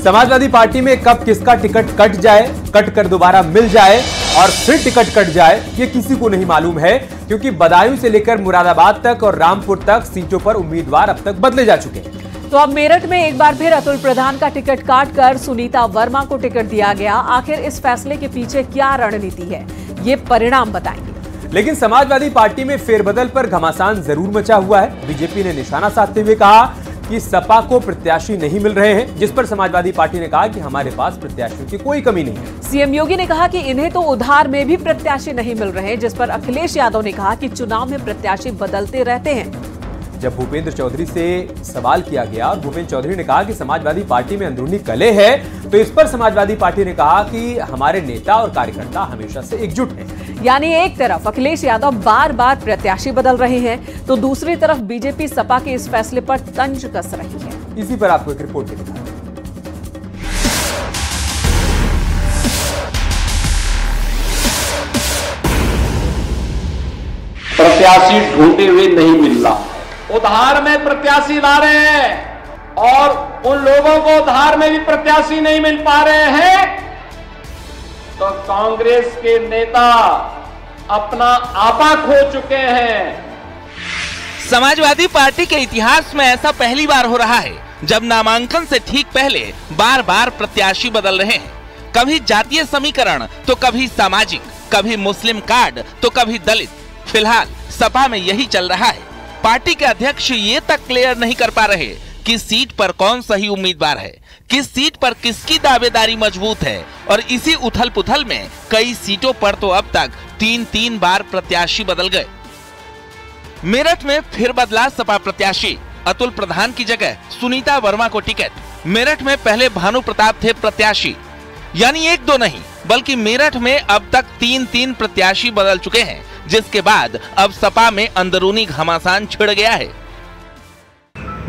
Samajwadi party में कब किसका टिकट कट जाए, कट कर दोबारा मिल जाए और फिर टिकट कट जाए, ये किसी को नहीं मालूम है, क्योंकि बदायूं से लेकर मुरादाबाद तक और रामपुर तक सीटों पर उम्मीदवार अब तक बदले जा चुके हैं। तो अब मेरठ में एक बार फिर अतुल प्रधान का टिकट काटकर सुनीता वर्मा को टिकट दिया गया। आखिर इस फैसले के पीछे क्या रणनीति है, ये परिणाम बताएंगे। लेकिन समाजवादी पार्टी में फेरबदल पर घमासान जरूर मचा हुआ है। बीजेपी ने निशाना साधते हुए कहा कि सपा को प्रत्याशी नहीं मिल रहे हैं, जिस पर समाजवादी पार्टी ने कहा कि हमारे पास प्रत्याशियों की कोई कमी नहीं है। सीएम योगी ने कहा कि इन्हें तो उधार में भी प्रत्याशी नहीं मिल रहे, जिस पर अखिलेश यादव ने कहा कि चुनाव में प्रत्याशी बदलते रहते हैं। जब भूपेंद्र चौधरी से सवाल किया गया और भूपेंद्र चौधरी ने कहा कि समाजवादी पार्टी में अंदरूनी कलह है, तो इस पर समाजवादी पार्टी ने कहा कि हमारे नेता और कार्यकर्ता हमेशा से एकजुट हैं। यानी एक तरफ अखिलेश यादव बार बार प्रत्याशी बदल रहे हैं, तो दूसरी तरफ बीजेपी सपा के इस फैसले पर तंज कस रही है। इसी पर आपको एक रिपोर्ट दिखा रहे हैं। प्रत्याशी ढूंढे हुए नहीं मिल रहा, उधार में प्रत्याशी ला रहे हैं और उन लोगों को उधार में भी प्रत्याशी नहीं मिल पा रहे हैं, तो कांग्रेस के नेता अपना आपा खो चुके हैं। समाजवादी पार्टी के इतिहास में ऐसा पहली बार हो रहा है जब नामांकन से ठीक पहले बार बार प्रत्याशी बदल रहे हैं। कभी जातीय समीकरण तो कभी सामाजिक, कभी मुस्लिम कार्ड तो कभी दलित। फिलहाल सपा में यही चल रहा है। पार्टी के अध्यक्ष ये तक क्लियर नहीं कर पा रहे कि सीट पर कौन सही उम्मीदवार है, किस सीट पर किसकी दावेदारी मजबूत है, और इसी उथल पुथल में कई सीटों पर तो अब तक 3-3 बार प्रत्याशी बदल गए। मेरठ में फिर बदला सपा प्रत्याशी, अतुल प्रधान की जगह सुनीता वर्मा को टिकट। मेरठ में पहले भानु प्रताप थे प्रत्याशी, यानी 1-2 नहीं बल्कि मेरठ में अब तक 3-3 प्रत्याशी बदल चुके हैं, जिसके बाद अब सपा में अंदरूनी घमासान छिड़ गया है।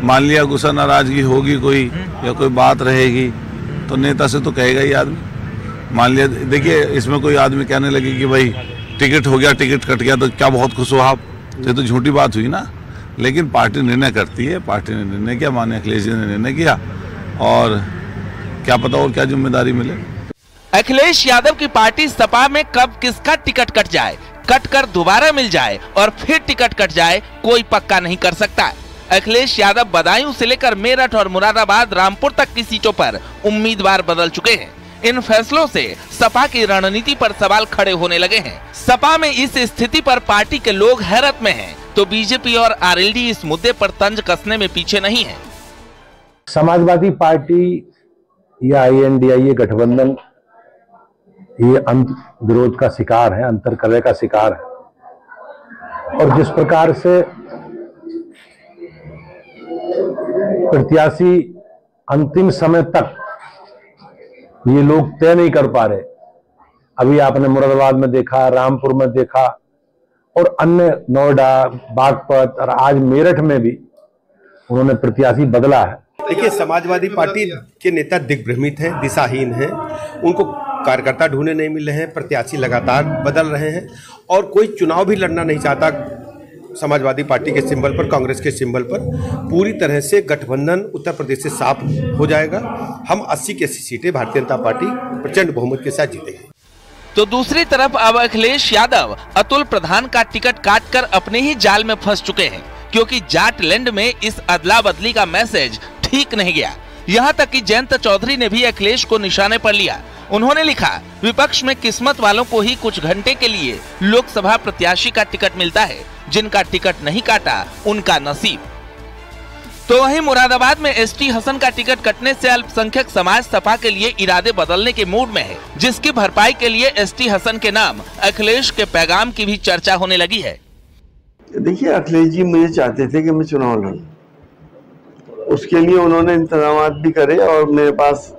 मान लिया गुस्सा नाराजगी होगी कोई या कोई बात रहेगी तो नेता से तो कहेगा ही आदमी। मान लिया, देखिए इसमें कोई आदमी कहने लगे कि भाई टिकट हो गया, टिकट कट गया तो क्या बहुत खुश हो आप, ये तो झूठी बात हुई ना। लेकिन पार्टी निर्णय करती है, पार्टी ने निर्णय किया, माननीय अखिलेश जी ने निर्णय किया, और क्या पता और क्या जिम्मेदारी मिले। अखिलेश यादव की पार्टी सपा में कब किसका टिकट कट जाए, कट कर दोबारा मिल जाए और फिर टिकट कट जाए, कोई पक्का नहीं कर सकता। अखिलेश यादव बदायूं से लेकर मेरठ और मुरादाबाद रामपुर तक की सीटों पर उम्मीदवार बदल चुके हैं। इन फैसलों से सपा की रणनीति पर सवाल खड़े होने लगे हैं। सपा में इस स्थिति पर पार्टी के लोग हैरत में हैं, तो बीजेपी और आरएलडी इस मुद्दे पर तंज कसने में पीछे नहीं है। समाजवादी पार्टी या आईएनडीआईए गठबंधन ये विरोध का शिकार है, अंतर्कलह का शिकार है, और जिस प्रकार से प्रत्याशी अंतिम समय तक ये लोग तय नहीं कर पा रहे। अभी आपने मुरादाबाद में देखा, रामपुर में देखा, और अन्य नोएडा, बागपत और आज मेरठ में भी उन्होंने प्रत्याशी बदला है। देखिए, समाजवादी पार्टी के नेता दिग्भ्रमित हैं, दिशाहीन हैं, उनको कार्यकर्ता ढूंढने नहीं मिल रहे हैं, प्रत्याशी लगातार बदल रहे हैं, और कोई चुनाव भी लड़ना नहीं चाहता समाजवादी पार्टी के सिंबल पर, कांग्रेस के सिंबल पर। पूरी तरह से गठबंधन उत्तर प्रदेश से साफ हो जाएगा। हम 80 की 80 सीटें भारतीय जनता पार्टी प्रचंड बहुमत के साथ जीतेगी। तो दूसरी तरफ अब अखिलेश यादव अतुल प्रधान का टिकट काटकर अपने ही जाल में फंस चुके हैं, क्योंकि जाटलैंड में इस अदला बदली का मैसेज ठीक नहीं गया। यहाँ तक कि जयंत चौधरी ने भी अखिलेश को निशाने पर लिया। उन्होंने लिखा, विपक्ष में किस्मत वालों को ही कुछ घंटे के लिए लोकसभा प्रत्याशी का टिकट मिलता है, जिनका टिकट नहीं काटा उनका नसीब। तो वहीं मुरादाबाद में एसटी हसन का टिकट कटने से अल्पसंख्यक समाज सपा के लिए इरादे बदलने के मूड में है, जिसकी भरपाई के लिए एसटी हसन के नाम अखिलेश के पैगाम की भी चर्चा होने लगी है। देखिए, अखिलेश जी मुझे चाहते थे कि मैं चुनाव लड़ूं, उसके लिए उन्होंने इंतजाम भी करे और मेरे पास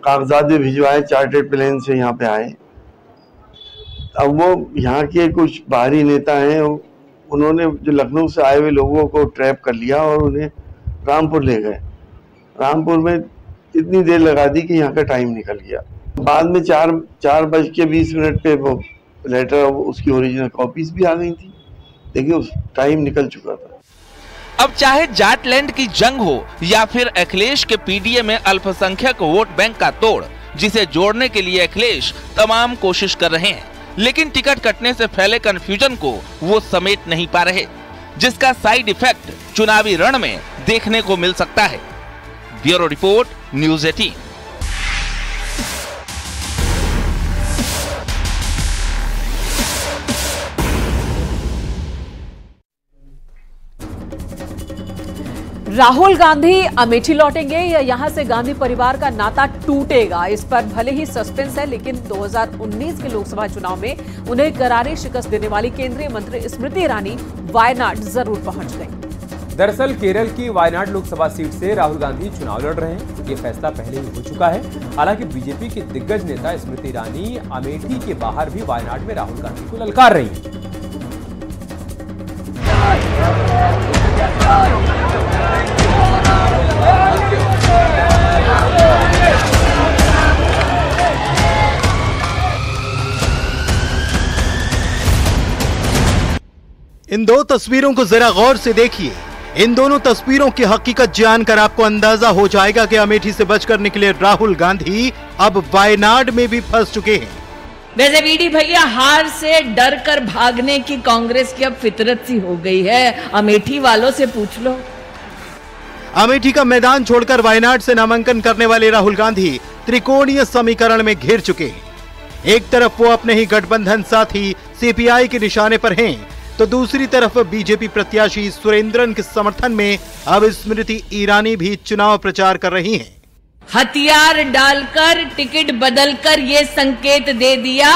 कागजात भी भिजवाए, चार्टेड प्लेन से यहाँ पे आए। अब वो यहाँ के कुछ बाहरी नेता हैं, उन्होंने जो लखनऊ से आए हुए लोगों को ट्रैप कर लिया और उन्हें रामपुर ले गए। रामपुर में इतनी देर लगा दी कि यहाँ का टाइम निकल गया। बाद में 4:20 पे वो लेटर, उसकी ओरिजिनल कॉपीज भी आ गई थी, लेकिन उस टाइम निकल चुका था। अब चाहे जाटलैंड की जंग हो या फिर अखिलेश के पीडीए में अल्पसंख्यक वोट बैंक का तोड़, जिसे जोड़ने के लिए अखिलेश तमाम कोशिश कर रहे हैं, लेकिन टिकट कटने से फैले कंफ्यूजन को वो समेट नहीं पा रहे, जिसका साइड इफेक्ट चुनावी रण में देखने को मिल सकता है। Bureau report, news 18। Rahul Gandhi Amethi लौटेंगे या यहां से गांधी परिवार का नाता टूटेगा, इस पर भले ही सस्पेंस है, लेकिन 2019 के लोकसभा चुनाव में उन्हें करारी शिकस्त देने वाली केंद्रीय मंत्री स्मृति ईरानी वायनाड जरूर पहुंच गई। दरअसल केरल की वायनाड लोकसभा सीट से राहुल गांधी चुनाव लड़ रहे हैं। ये फैसला पहले ही हो चुका है। हालांकि बीजेपी की दिग्गज नेता स्मृति ईरानी अमेठी के बाहर भी वायनाड में राहुल गांधी को ललकार रही हैं। इन दो तस्वीरों को जरा गौर से देखिए। इन दोनों तस्वीरों की हकीकत जानकर आपको अंदाजा हो जाएगा कि अमेठी से बचकर निकले राहुल गांधी अब वायनाड में भी फंस चुके हैं। वैसे वीडी भैया, हार से डर कर भागने की कांग्रेस की अब फितरत सी हो गई है, अमेठी वालों से पूछ लो। अमेठी का मैदान छोड़कर वायनाड से नामांकन करने वाले राहुल गांधी त्रिकोणीय समीकरण में घिर चुके हैं। एक तरफ वो अपने ही गठबंधन साथी सीपीआई के निशाने पर हैं, तो दूसरी तरफ बीजेपी प्रत्याशी सुरेंद्रन के समर्थन में अब स्मृति ईरानी भी चुनाव प्रचार कर रही हैं। हथियार डालकर, टिकट बदलकर ये संकेत दे दिया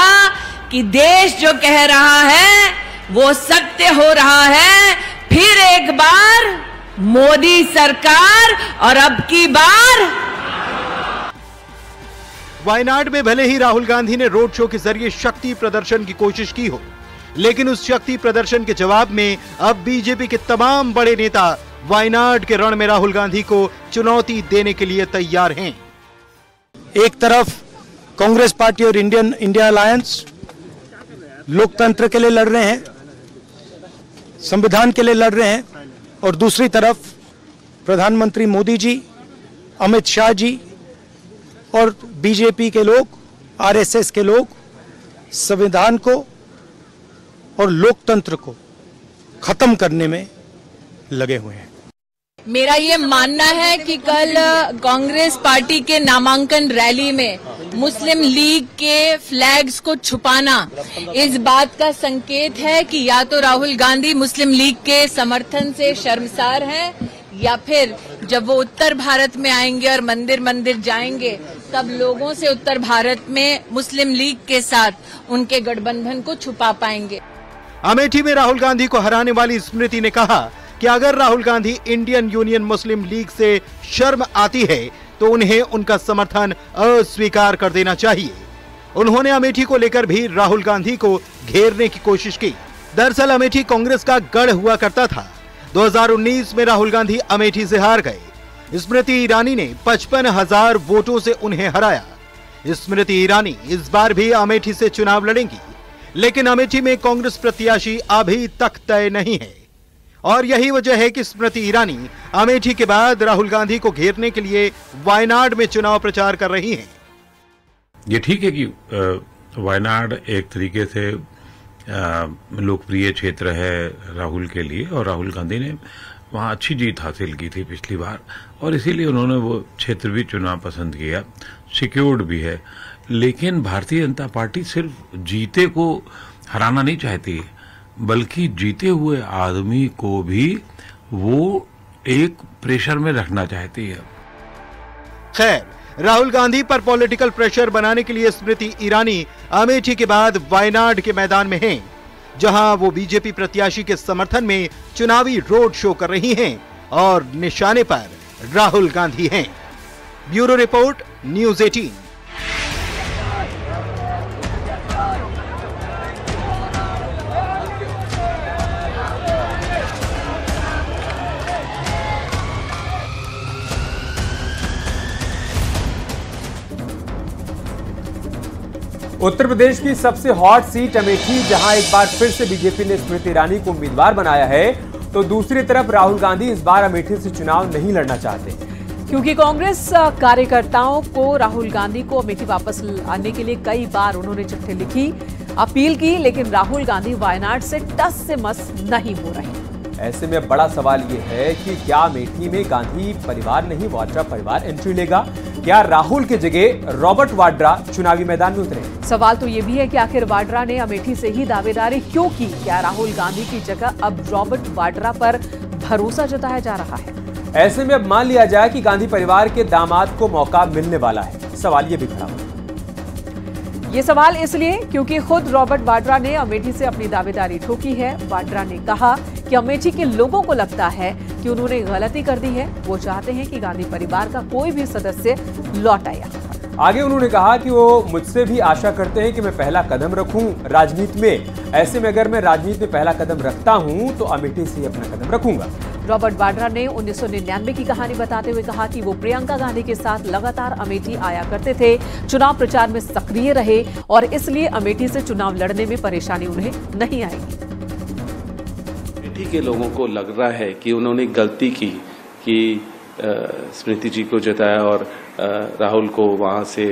कि देश जो कह रहा है वो सत्य हो रहा है। फिर एक बार मोदी सरकार, और अब की बार वायनाड में भले ही राहुल गांधी ने रोड शो के जरिए शक्ति प्रदर्शन की कोशिश की हो, लेकिन उस शक्ति प्रदर्शन के जवाब में अब बीजेपी के तमाम बड़े नेता वायनाड के रण में राहुल गांधी को चुनौती देने के लिए तैयार हैं। एक तरफ कांग्रेस पार्टी और इंडिया अलायंस लोकतंत्र के लिए लड़ रहे हैं, संविधान के लिए लड़ रहे हैं, और दूसरी तरफ प्रधानमंत्री मोदी जी, अमित शाह जी और बीजेपी के लोग, आरएसएस के लोग संविधान को और लोकतंत्र को खत्म करने में लगे हुए हैं। मेरा ये मानना है कि कल कांग्रेस पार्टी के नामांकन रैली में मुस्लिम लीग के फ्लैग्स को छुपाना इस बात का संकेत है कि या तो राहुल गांधी मुस्लिम लीग के समर्थन से शर्मसार हैं, या फिर जब वो उत्तर भारत में आएंगे और मंदिर मंदिर जाएंगे तब लोगों से उत्तर भारत में मुस्लिम लीग के साथ उनके गठबंधन को छुपा पाएंगे। अमेठी में राहुल गांधी को हराने वाली स्मृति ने कहा कि अगर राहुल गांधी इंडियन यूनियन मुस्लिम लीग से शर्म आती है तो उन्हें उनका समर्थन अस्वीकार कर देना चाहिए। उन्होंने अमेठी को लेकर भी राहुल गांधी को घेरने की कोशिश की। दरअसल अमेठी कांग्रेस का गढ़ हुआ करता था। 2019 में राहुल गांधी अमेठी से हार गए। स्मृति ईरानी ने 55,000 वोटों से उन्हें हराया। स्मृति ईरानी इस बार भी अमेठी से चुनाव लड़ेंगी, लेकिन अमेठी में कांग्रेस प्रत्याशी अभी तक तय नहीं है, और यही वजह है कि स्मृति ईरानी अमेठी के बाद राहुल गांधी को घेरने के लिए वायनाड में चुनाव प्रचार कर रही हैं। ये ठीक है कि वायनाड एक तरीके से लोकप्रिय क्षेत्र है राहुल के लिए, और राहुल गांधी ने वहां अच्छी जीत हासिल की थी पिछली बार, और इसीलिए उन्होंने वो क्षेत्र भी चुनाव पसंद किया, सिक्योर्ड भी है। लेकिन भारतीय जनता पार्टी सिर्फ जीते को हराना नहीं चाहती, बल्कि जीते हुए आदमी को भी वो एक प्रेशर में रखना चाहती है। खैर, राहुल गांधी पर पॉलिटिकल प्रेशर बनाने के लिए स्मृति ईरानी अमेठी के बाद वायनाड के मैदान में हैं, जहां वो बीजेपी प्रत्याशी के समर्थन में चुनावी रोड शो कर रही हैं और निशाने पर राहुल गांधी हैं। Bureau report, news 18। Uttar Pradesh की सबसे हॉट सीट अमेठी, जहां एक बार फिर से बीजेपी ने स्मृति ईरानी को उम्मीदवार बनाया है, तो दूसरी तरफ राहुल गांधी इस बार अमेठी से चुनाव नहीं लड़ना चाहते, क्योंकि कांग्रेस कार्यकर्ताओं को राहुल गांधी को अमेठी वापस आने के लिए कई बार उन्होंने चिट्ठी लिखी, अपील की, लेकिन राहुल गांधी वायनाड से टस से मस नहीं हो रहे। ऐसे में बड़ा सवाल ये है कि क्या अमेठी में गांधी परिवार नहीं वाड्रा परिवार एंट्री लेगा? क्या राहुल की जगह रॉबर्ट वाड्रा चुनावी मैदान में उतरे? सवाल तो ये भी है कि आखिर वाड्रा ने अमेठी से ही दावेदारी क्यों की? क्या राहुल गांधी की जगह अब रॉबर्ट वाड्रा पर भरोसा जताया जा रहा है? ऐसे में अब मान लिया जाए कि गांधी परिवार के दामाद को मौका मिलने वाला है, सवाल ये भी खड़ा हुआ। ये सवाल इसलिए क्योंकि खुद रॉबर्ट वाड्रा ने अमेठी से अपनी दावेदारी ठोकी है। वाड्रा ने कहा कि अमेठी के लोगों को लगता है कि उन्होंने गलती कर दी है, वो चाहते हैं कि गांधी परिवार का कोई भी सदस्य लौट आए। आगे उन्होंने कहा कि वो मुझसे भी आशा करते हैं कि मैं पहला कदम रखूं राजनीति में। ऐसे में अगर मैं राजनीति में पहला कदम रखता हूं तो अमेठी से अपना कदम रखूंगा। रॉबर्ट वाड्रा ने 1999 की कहानी बताते हुए कहा कि वो प्रियंका गांधी के साथ लगातार अमेठी आया करते थे, चुनाव प्रचार में सक्रिय रहे और इसलिए अमेठी से चुनाव लड़ने में परेशानी उन्हें नहीं आएगी। अमेठी के लोगों को लग रहा है कि उन्होंने गलती की कि स्मृति जी को जिताया और राहुल को वहां से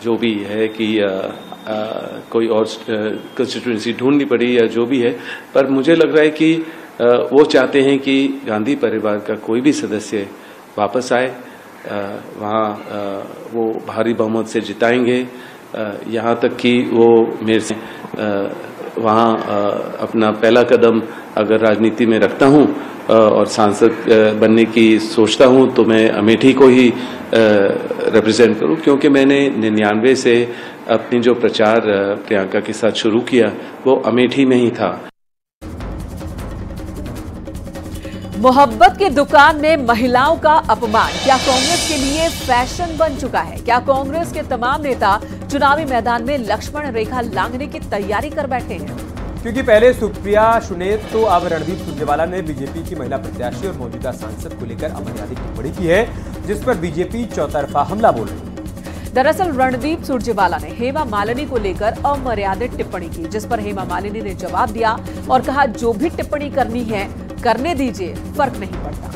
जो भी है कि कोई और कंस्टिट्यूएंसी ढूंढनी पड़ी या जो भी है, पर मुझे लग रहा है कि वो चाहते हैं कि गांधी परिवार का कोई भी सदस्य वापस आए, वहाँ वो भारी बहुमत से जिताएंगे, यहाँ तक कि वो मेरे से वहाँ अपना पहला कदम अगर राजनीति में रखता हूँ और सांसद बनने की सोचता हूँ तो मैं अमेठी को ही रिप्रेजेंट करूँ, क्योंकि मैंने 99 से अपनी जो प्रचार प्रियंका के साथ शुरू किया वो अमेठी में ही था। मोहब्बत की दुकान में महिलाओं का अपमान क्या कांग्रेस के लिए फैशन बन चुका है? क्या कांग्रेस के तमाम नेता चुनावी मैदान में लक्ष्मण रेखा लांघने की तैयारी कर बैठे हैं? क्योंकि पहले सुप्रिया शुनेत तो अब रणदीप सुरजेवाला ने बीजेपी की महिला प्रत्याशी और मौजूदा सांसद को लेकर अमर्यादित टिप्पणी की है, जिस पर बीजेपी चौतरफा हमला बोल रही है। दरअसल रणदीप सुरजेवाला ने हेमा मालिनी को लेकर अमर्यादित टिप्पणी की, जिस पर हेमा मालिनी ने जवाब दिया और कहा जो भी टिप्पणी करनी है करने दीजिए, फर्क नहीं पड़ता।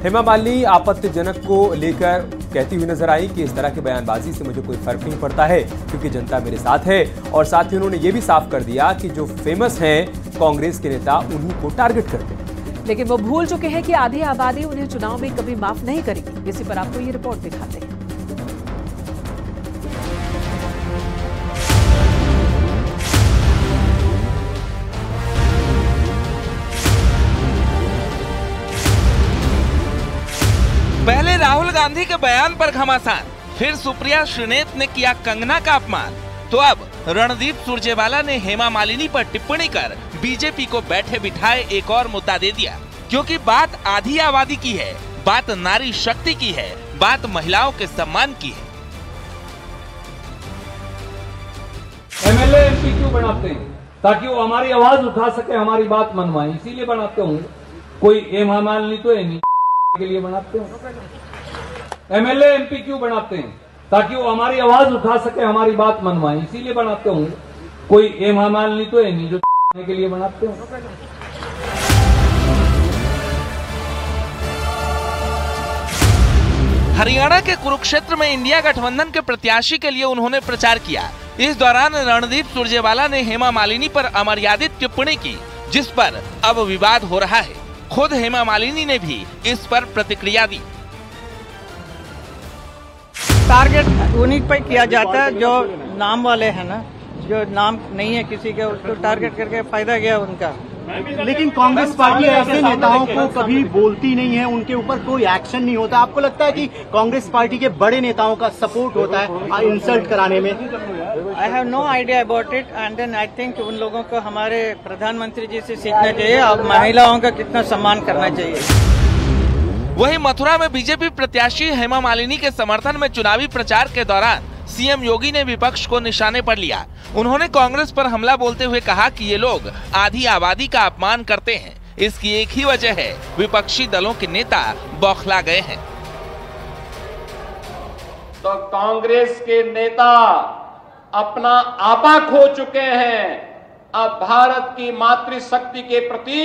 हेमा मालिनी आपत्तिजनक को लेकर कहती हुई नजर आई कि इस तरह की बयानबाजी से मुझे कोई फर्क नहीं पड़ता है क्योंकि जनता मेरे साथ है, और साथ ही उन्होंने ये भी साफ कर दिया कि जो फेमस हैं कांग्रेस के नेता उन्हीं को टारगेट करते हैं। लेकिन वो भूल चुके हैं कि आधी आबादी उन्हें चुनाव में कभी माफ नहीं करेगी। इसी पर आपको ये रिपोर्ट दिखाते हैं। पहले राहुल गांधी के बयान पर घमासान, फिर सुप्रिया शुनेत ने किया कंगना का अपमान, तो अब रणदीप सुरजेवाला ने हेमा मालिनी पर टिप्पणी कर बीजेपी को बैठे बिठाए एक और मुद्दा दे दिया। क्योंकि बात आधी आबादी की है, बात नारी शक्ति की है, बात महिलाओं के सम्मान की है। एमएलए एमपी क्यों बनाते हैं? ताकि वो हमारी आवाज उठा सके, हमारी बात मनवाए, इसीलिए बनाते हूँ। कोई हेमा मालिनी तो है नहीं के लिए बनाते हैं। एमएलए एमपी क्यों बनाते हैं? ताकि वो हमारी आवाज उठा सके, हमारी बात मनवाए, इसीलिए बनाते हूँ। कोई हेमा मालिनी तो है नहीं जो के लिए बनाते हैं। हरियाणा के कुरुक्षेत्र में इंडिया गठबंधन के प्रत्याशी के लिए उन्होंने प्रचार किया। इस दौरान रणदीप सुरजेवाला ने हेमा मालिनी पर अमर्यादित टिप्पणी की, जिस पर अब विवाद हो रहा है। खुद हेमा मालिनी ने भी इस पर प्रतिक्रिया दी। टारगेट उन्हीं पर किया जाता है जो नाम वाले हैं ना, जो नाम नहीं है किसी के उसको टारगेट करके फायदा गया उनका। लेकिन कांग्रेस पार्टी ऐसे नेताओं को कभी बोलती नहीं है, उनके ऊपर कोई एक्शन नहीं होता। आपको लगता है कि कांग्रेस पार्टी के बड़े नेताओं का सपोर्ट होता है इंसल्ट कराने में? I have no idea about it and then I think उन लोगों को हमारे प्रधानमंत्री जी से सीखना चाहिए और महिलाओं का कितना सम्मान करना चाहिए। वहीं मथुरा में बीजेपी प्रत्याशी हेमा मालिनी के समर्थन में चुनावी प्रचार के दौरान सीएम योगी ने विपक्ष को निशाने पर लिया। उन्होंने कांग्रेस पर हमला बोलते हुए कहा कि ये लोग आधी आबादी का अपमान करते हैं। इसकी एक ही वजह है, विपक्षी दलों के नेता बौखला गए हैं। तो कांग्रेस के नेता अपना आपा खो चुके हैं। अब भारत की मातृशक्ति के प्रति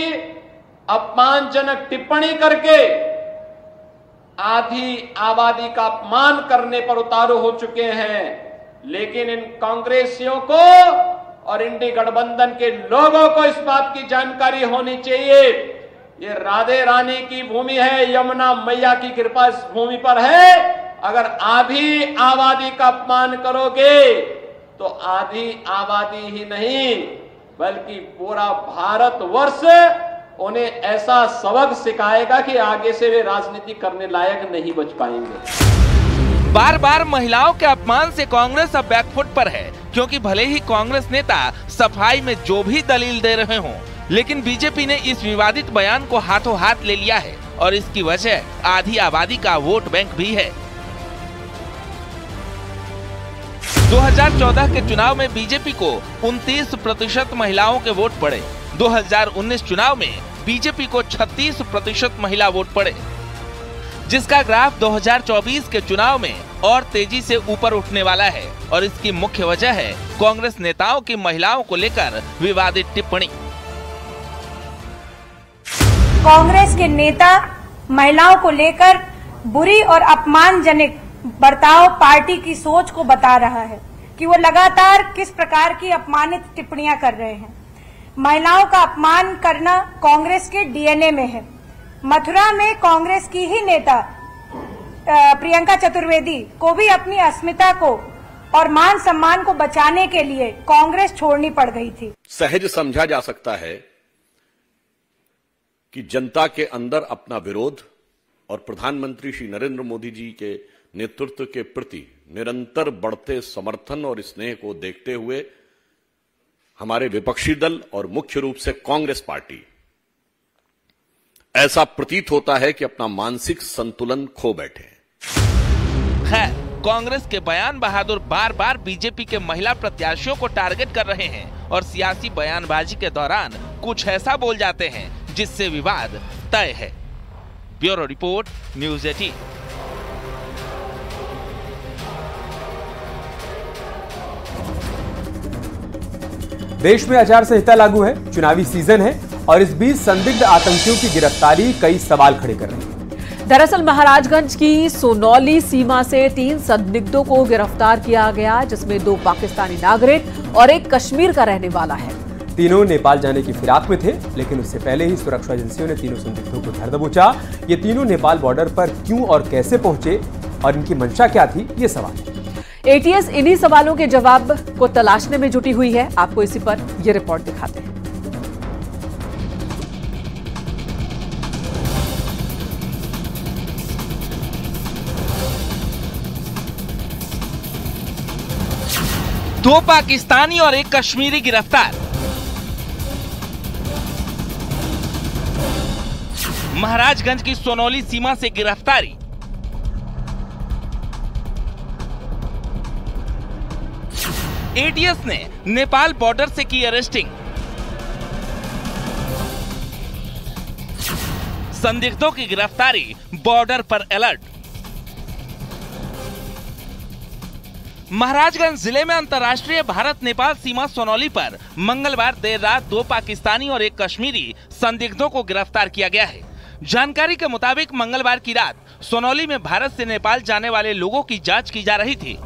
अपमानजनक टिप्पणी करके आधी आबादी का अपमान करने पर उतारू हो चुके हैं। लेकिन इन कांग्रेसियों को और इंडी गठबंधन के लोगों को इस बात की जानकारी होनी चाहिए, ये राधे रानी की भूमि है, यमुना मैया की कृपा इस भूमि पर है। अगर आधी आबादी का अपमान करोगे तो आधी आबादी ही नहीं बल्कि पूरा भारतवर्ष उन्हें ऐसा सबक सिखाएगा कि आगे से वे राजनीति करने लायक नहीं बच पाएंगे। बार बार महिलाओं के अपमान से कांग्रेस अब बैकफुट पर है, क्योंकि भले ही कांग्रेस नेता सफाई में जो भी दलील दे रहे हों, लेकिन बीजेपी ने इस विवादित बयान को हाथों हाथ ले लिया है और इसकी वजह आधी आबादी का वोट बैंक भी है। 2014 के चुनाव में बीजेपी को 29% महिलाओं के वोट पड़े। 2019 चुनाव में बीजेपी को 36% महिला वोट पड़े, जिसका ग्राफ 2024 के चुनाव में और तेजी से ऊपर उठने वाला है। और इसकी मुख्य वजह है कांग्रेस नेताओं की महिलाओं को लेकर विवादित टिप्पणी। कांग्रेस के नेता महिलाओं को लेकर बुरी और अपमानजनक बर्ताव पार्टी की सोच को बता रहा है कि वो लगातार किस प्रकार की अपमानित टिप्पणियां कर रहे हैं। महिलाओं का अपमान करना कांग्रेस के डीएनए में है। मथुरा में कांग्रेस की ही नेता प्रियंका चतुर्वेदी को भी अपनी अस्मिता को और मान सम्मान को बचाने के लिए कांग्रेस छोड़नी पड़ गई थी। सहज समझा जा सकता है कि जनता के अंदर अपना विरोध और प्रधानमंत्री श्री नरेंद्र मोदी जी के नेतृत्व के प्रति निरंतर बढ़ते समर्थन और स्नेह को देखते हुए हमारे विपक्षी दल और मुख्य रूप से कांग्रेस पार्टी ऐसा प्रतीत होता है कि अपना मानसिक संतुलन खो बैठे। खैर, कांग्रेस के बयान बहादुर बार बार बीजेपी के महिला प्रत्याशियों को टारगेट कर रहे हैं और सियासी बयानबाजी के दौरान कुछ ऐसा बोल जाते हैं जिससे विवाद तय है। Bureau report, news 18। देश में आचार संहिता लागू है, चुनावी सीजन है और इस बीच संदिग्ध आतंकियों की गिरफ्तारी कई सवाल खड़े कर रही है। दरअसल महाराजगंज की सोनौली सीमा से 3 संदिग्धों को गिरफ्तार किया गया, जिसमें 2 पाकिस्तानी नागरिक और 1 कश्मीर का रहने वाला है। तीनों नेपाल जाने की फिराक में थे, लेकिन उससे पहले ही सुरक्षा एजेंसियों ने तीनों संदिग्धों को धर दबोचा। ये तीनों नेपाल बॉर्डर पर क्यों और कैसे पहुंचे और इनकी मंशा क्या थी, ये सवाल। एटीएस इन्हीं सवालों के जवाब को तलाशने में जुटी हुई है। आपको इसी पर यह रिपोर्ट दिखाते हैं। दो पाकिस्तानी और 1 कश्मीरी गिरफ्तार। महाराजगंज की सोनौली सीमा से गिरफ्तारी। एटीएस ने नेपाल बॉर्डर से की अरेस्टिंग। संदिग्धों की गिरफ्तारी, बॉर्डर पर अलर्ट। महाराजगंज जिले में अंतर्राष्ट्रीय भारत नेपाल सीमा सोनौली पर मंगलवार देर रात 2 पाकिस्तानी और 1 कश्मीरी संदिग्धों को गिरफ्तार किया गया है। जानकारी के मुताबिक मंगलवार की रात सोनौली में भारत से नेपाल जाने वाले लोगों की जांच की जा रही थी।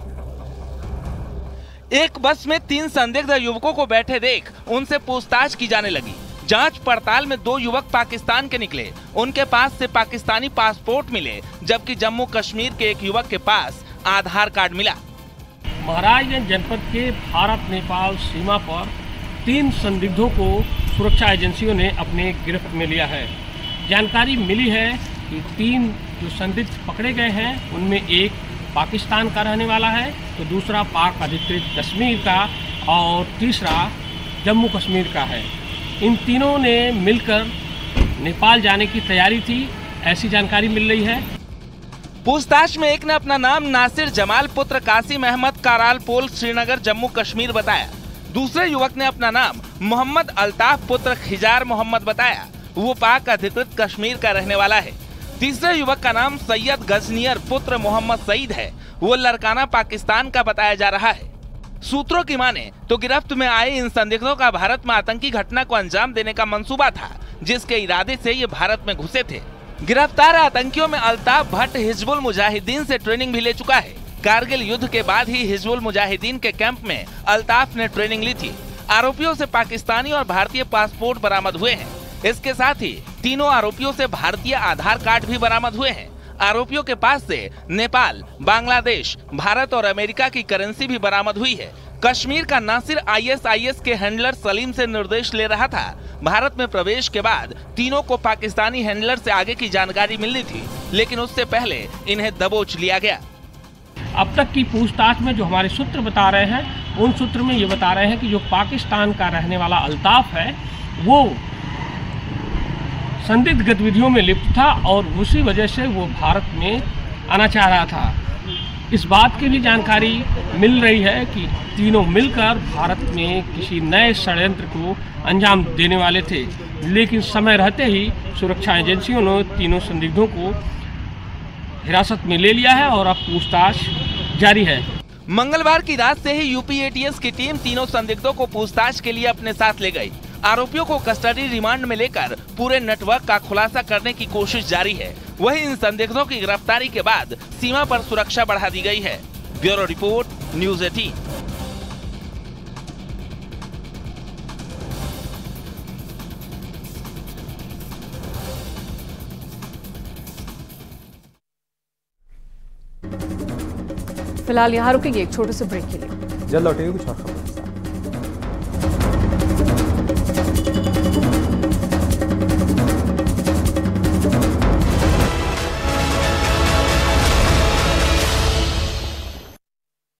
एक बस में 3 संदिग्ध युवकों को बैठे देख उनसे पूछताछ की जाने लगी। जांच पड़ताल में 2 युवक पाकिस्तान के निकले। उनके पास से पाकिस्तानी पासपोर्ट मिले, जबकि जम्मू कश्मीर के एक युवक के पास आधार कार्ड मिला। महाराजगंज जनपद के भारत नेपाल सीमा पर 3 संदिग्धों को सुरक्षा एजेंसियों ने अपने गिरफ्त में लिया है। जानकारी मिली है कि 3 जो संदिग्ध पकड़े गए हैं उनमें एक पाकिस्तान का रहने वाला है, तो दूसरा पाक अधिकृत कश्मीर का और तीसरा जम्मू कश्मीर का है। इन तीनों ने मिलकर नेपाल जाने की तैयारी थी, ऐसी जानकारी मिल रही है। पूछताछ में एक ने अपना नाम नासिर जमाल पुत्र कासिम अहमद काराल पोल श्रीनगर जम्मू कश्मीर बताया। दूसरे युवक ने अपना नाम मोहम्मद अल्ताफ पुत्र खिजार मोहम्मद बताया, वो पाक अधिकृत कश्मीर का रहने वाला है। तीसरे युवक का नाम सैयद गजनियर पुत्र मोहम्मद सईद है, वो लड़काना पाकिस्तान का बताया जा रहा है। सूत्रों की माने तो गिरफ्त में आए इन संदिग्धों का भारत में आतंकी घटना को अंजाम देने का मंसूबा था, जिसके इरादे से ये भारत में घुसे थे। गिरफ्तार आतंकियों में अल्ताफ भट्ट हिजबुल मुजाहिदीन से ट्रेनिंग भी ले चुका है। कारगिल युद्ध के बाद ही हिजबुल मुजाहिदीन के कैंप में अल्ताफ ने ट्रेनिंग ली थी। आरोपियों से पाकिस्तानी और भारतीय पासपोर्ट बरामद हुए हैं। इसके साथ ही तीनों आरोपियों से भारतीय आधार कार्ड भी बरामद हुए हैं। आरोपियों के पास से नेपाल, बांग्लादेश, भारत और अमेरिका की करेंसी भी बरामद हुई है। कश्मीर का नासिर ISIS के हैंडलर सलीम से निर्देश ले रहा था। भारत में प्रवेश के बाद तीनों को पाकिस्तानी हैंडलर से आगे की जानकारी मिलनी थी, लेकिन उससे पहले इन्हें दबोच लिया गया। अब तक की पूछताछ में जो हमारे सूत्र बता रहे हैं, उन सूत्र में ये बता रहे हैं कि जो पाकिस्तान का रहने वाला अल्ताफ है वो संदिग्ध गतिविधियों में लिप्त था और उसी वजह से वो भारत में आना चाह रहा था। इस बात की भी जानकारी मिल रही है कि तीनों मिलकर भारत में किसी नए षड्यंत्र को अंजाम देने वाले थे, लेकिन समय रहते ही सुरक्षा एजेंसियों ने तीनों संदिग्धों को हिरासत में ले लिया है और अब पूछताछ जारी है। मंगलवार की रात से ही यूपी ATS की टीम तीनों संदिग्धों को पूछताछ के लिए अपने साथ ले गई। आरोपियों को कस्टडी रिमांड में लेकर पूरे नेटवर्क का खुलासा करने की कोशिश जारी है। वहीं इन संदिग्धों की गिरफ्तारी के बाद सीमा पर सुरक्षा बढ़ा दी गई है। Bureau report, news 18। फिलहाल यहाँ रुकेंगे एक छोटे से ब्रेक के लिए। जल्द लौटेंगे कुछ और खबर।